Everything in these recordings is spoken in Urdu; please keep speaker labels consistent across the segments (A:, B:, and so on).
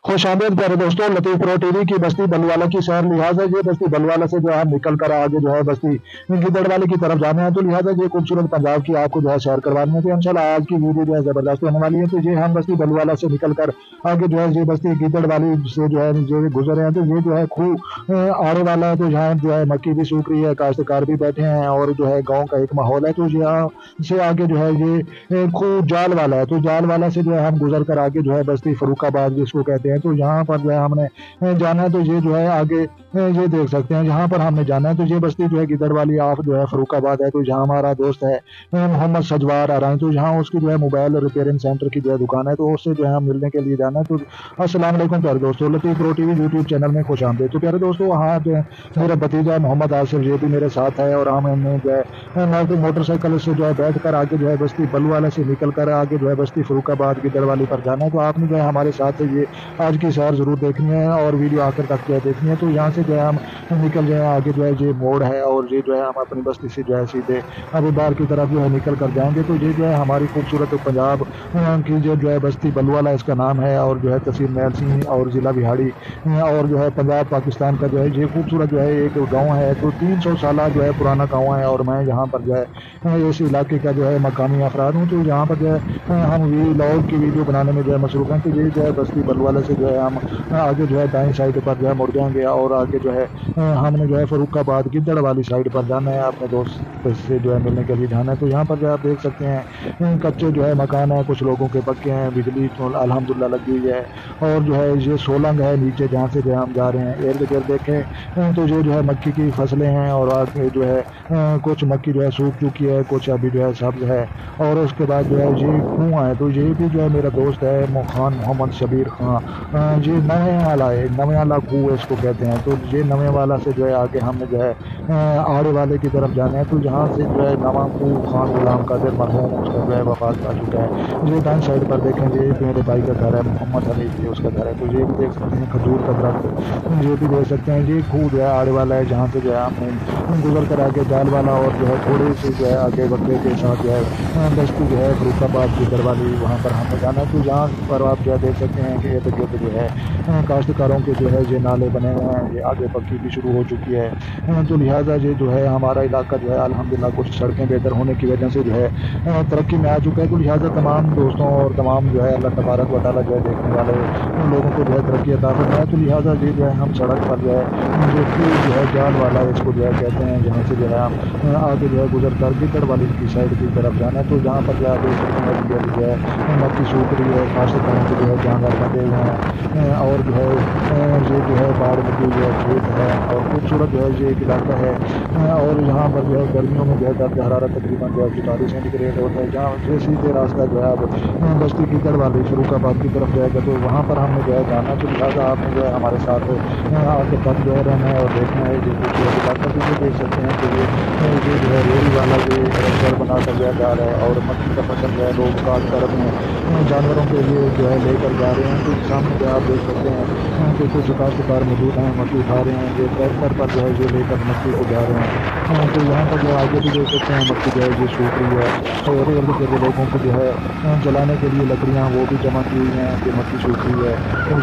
A: خوش آمدید پیارے دوستوں، لطیف پرو ٹی وی کی بستی بلوالا کی سیر لحاظ ہے یہ بستی بلوالا سے جو ہے نکل کر آگے جو ہے بستی گدڑ والے کی طرف جانا ہے، تو لہٰذا یہ خوبصورت پنجاب کی آپ کو جو ہے سیر کروانی ہے۔ تو انشاءاللہ آج کی ویڈیو جو ہے زبردست ہونے والی ہے۔ تو یہ ہم بستی بلوالا سے نکل کر آگے جو ہے یہ بستی گدڑ والی سے جو ہے یہ گزر رہے ہیں، تو یہ جو ہے خوہ آڑے والا ہے، تو یہاں جو ہے مکی بھی سوکھ رہی ہے، کاشتکار بھی بیٹھے ہیں اور جو ہے گاؤں کا ایک ماحول ہے۔ تو یہاں سے آگے جو ہے یہ خوہ جال والا ہے، تو جال والا سے جو ہے ہم گزر کر آگے جو ہے بستی فروخ آباد جس کو کہتے ہیں، تو یہاں پر جو ہے ہم نے جانا ہے۔ تو یہ جو ہے آگے یہ دیکھ سکتے ہیں یہاں پر ہم نے جانا ہے۔ تو یہ بستی جو ہے گدڑ والی آپ جو ہے فروخ آباد ہے، تو یہاں ہمارا دوست ہے محمد سجوار ارائیں، تو یہاں اس کی جو ہے موبائل ریپیئرنگ سینٹر کی جو ہے دکان ہے، تو اس سے جو ہے ہم ملنے کے لیے جانا ہے۔ تو السلام علیکم پیارے دوستوں، لطیف پرو ٹی وی یوٹیوب چینل میں خوش آمدید۔ تو پیارے دوستوں وہاں جو ہے میرا بھتیجا محمد آصف یہ بھی میرے ساتھ ہے، اور ہم نے جو ہے موٹر سائیکل سے جو ہے بیٹھ کر آگے جو ہے بستی بلوالا سے نکل کر آگے جو ہے بستی فروخ آباد گدڑ والی پر جانا ہے۔ تو آپ نے جو ہے ہمارے ساتھ یہ آج کی سیر ضرور دیکھنی ہے اور ویڈیو آخر تک جو ہے دیکھنی ہے۔ تو یہاں سے جو ہے ہم نکل جائیں آگے جو ہے یہ موڑ ہے، اور یہ جو ہے ہم اپنی بستی سے جو ہے سیدھے ابھی بار کی طرف جو ہے نکل کر جائیں گے۔ تو یہ جو ہے ہماری خوبصورت پنجاب کی جو ہے بستی بلوالا اس کا نام ہے، اور جو ہے تحصیل محل سنگھ اور ضلع بہاڑی اور جو ہے پنجاب پاکستان کا جو ہے یہ خوبصورت جو ہے ایک گاؤں ہے۔ تو 300 سالہ جو ہے پرانا گاؤں ہے، اور میں یہاں پر جو ہے اس علاقے کا جو ہے مقامی افراد ہوں۔ تو یہاں پر جو ہے ہم ولاگ کی ویڈیو بنانے میں جو ہے مصروف ہیں۔ تو یہ جو ہے بستی بلوالا سے جو ہے ہم آگے جو ہے دائیں سائڈ پر جو ہے مڑ جائیں گے، اور آگے جو ہے ہم نے جو ہے فروخ آباد گدڑ والی سائڈ پر جانا ہے، اپنے دوست سے جو ہے ملنے کے لیے جانا ہے۔ تو یہاں پر جو ہے آپ دیکھ سکتے ہیں کچے جو ہے مکان ہیں، کچھ لوگوں کے پکے ہیں، بجلی الحمدللہ لگی ہوئی ہے، اور جو ہے یہ سولنگ ہے نیچے جہاں سے جو ہے ہم جا رہے ہیں۔ ارد گرد دیکھیں تو یہ جو ہے مکی کی فصلیں ہیں، اور آگے جو ہے کچھ مکی جو ہے سوکھ چکی ہے، کچھ ابھی جو ہے سبز ہے، اور اس کے بعد جو ہے یہ کنواں ہے۔ تو یہ بھی جو ہے میرا دوست ہے خان محمد شبیر خان، یہ نویں والا ہے، نویں والا کنواں اس کو کہتے ہیں۔ تو یہ نویں والا سے جو ہے آگے ہم نے جو ہے آڑے والے کی طرف جانا ہے۔ تو یہاں سے جو ہے نواں کنواں خان غلام قادر مرحوم اس کا جو ہے وفات پا چکا ہے۔ یہ دائیں سائڈ پر دیکھیں یہ میرے بھائی کا گھر ہے، محمد حنیف یہ اس کا گھر ہے۔ تو یہ بھی دیکھ سکتے ہیں کھجور کا درخت، یہ بھی دیکھ سکتے ہیں یہ کنواں جو ہے آڑے والا ہے، جہاں سے جو ہے ہم نے گزر کر آگے جال والا اور جو ہے تھوڑی سی جو ہے آگے وقفے کے ساتھ جو ہے بستی جو ہے فروخ آباد گدڑ والی وہاں پر ہم نے جانا ہے۔ تو یہاں پر آپ جو ہے دیکھ سکتے ہیں کہ ارد گرد جو ہے کاشتکاروں کے جو ہے یہ نالے بنے ہوئے ہیں، یہ آگے پکی بھی شروع ہو چکی ہے۔ تو لہٰذا یہ جو ہے ہمارا علاقہ جو ہے الحمدللہ کچھ سڑکیں بہتر ہونے کی وجہ سے جو ہے ترقی میں آ چکا ہے۔ تو لہٰذا تمام دوستوں اور تمام جو ہے اللہ تبارک و تعالیٰ جو ہے دیکھنے والے لوگوں کو جو ہے ترقی عطا فرمائے۔ تو لہٰذا یہ جو ہے ہم سڑک پر جو ہے جو ہے جال والا اس کو جو ہے کہتے ہیں، جہاں سے جو ہے ہم آگے جو ہے گزر کر گدڑ والی کی سائڈ کی طرف جانا ہے۔ تو جہاں پر جو ہے دیکھ سکتے ہیں جو ہے مکی سوکھ رہی ہے، کاشتکاروں کے جو ہے جانور بندے ہوئے ہیں، اور جو ہے یہ جو ہے باڑ لگی ہوئی ہے، کھیت ہے، اور خوبصورت جو ہے یہ ایک علاقہ ہے۔ اور یہاں پر جو ہے گرمیوں میں جو ہے درجہ حرارت تقریباً جو ہے 44 سینٹی گریڈ ہوتا ہے۔ جہاں یہ سیدھے راستہ جو ہے اب بستی گدڑ والی فروخ آباد کی طرف جائے گا، تو وہاں پر ہم نے جو ہے جانا ہے۔ تو لہٰذا آپ نے جو ہے ہمارے ساتھ آخر تک جو ہے رہنا ہے اور دیکھنا ہے یہ خوبصورت علاقہ۔ تو یہ دیکھ سکتے ہیں کہ یہ جو ہے ریڑھی والا یہ گھر بنا کر جو ہے جا رہا ہے، اور مکی کا فصل جو ہے لوگ کاٹ کر اپنے جانوروں کے لیے جو ہے لے کر جا رہے ہیں۔ تو سامنے جو ہے آپ دیکھ سکتے ہیں کہ کچھ کاشتکار موجود ہیں، مکی اٹھا رہے ہیں، یہ ٹریکٹر پر جو ہے یہ لے کر مکی کو جا رہے ہیں۔ تو یہاں پر جو ہے آگے بھی دیکھ سکتے ہیں مکی جو ہے یہ سوکھ رہی ہے، اور ارد گرد لوگوں کو جو ہے جلانے کے لیے لکڑیاں وہ بھی جمع کی ہوئی ہیں کہ مکی سوکھ رہی ہے،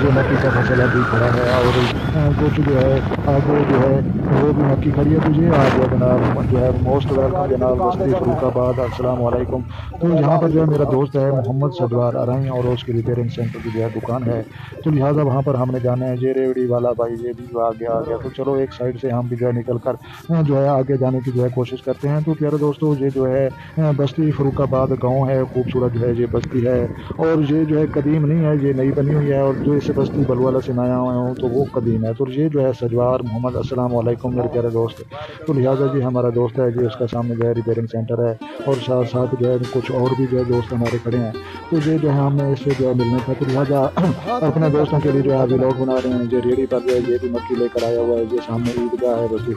A: یہ مکی کا فصل ابھی کھڑا ہے، اور کچھ جو ہے آگے جو ہے وہ بھی مکی کھڑی ہے۔ تو یہ آ گیا جناب جو ہے موسٹ ویلکم جناب بستی فروخ آباد، السلام علیکم۔ تو یہاں پر جو ہے میرا دوست ہے محمد سجوار ارائیں، اور اس کی ریپیئرنگ سینٹر کی جو ہے دکان ہے۔ تو لہٰذا وہاں پر ہم نے جانا ہے۔ یہ ریوڑی والا بھائی یہ بھی آگے آ گیا، تو چلو ایک سائڈ سے ہم بھی جو ہے نکل کر جو ہے آگے جانے کی جو ہے کوشش کرتے ہیں۔ تو پیارے دوستوں یہ جو ہے بستی فروخ آباد گاؤں ہے، خوبصورت جو ہے یہ بستی ہے، اور یہ جو ہے قدیم نہیں ہے، یہ نئی بنی ہوئی ہے، اور جو اس بستی بلوالا سے نیا ہوئے ہوں تو وہ قدیم ہے۔ تو یہ جو ہے سجوار محمد، السلام علیکم میرے پیارے دوست۔ تو لہٰذا جی ہمارا دوست ہے جی، اس کا سامنے جو ہے ریپیئرنگ سینٹر ہے، اور ساتھ ساتھ جو ہے کچھ اور بھی جو ہے دوست ہمارے کھڑے ہیں۔ تو یہ جو ہے ہم نے اس سے جو ہے ملنے تھا، تو لہٰذا اپنے دوستوں کے لیے جو ہے ابھی لوگ بنا رہے ہیں۔ جو ریڑھی پر جو ہے یہ بھی مکی لے کر آیا ہوا ہے، یہ سامنے عیدگاہ ہے بستی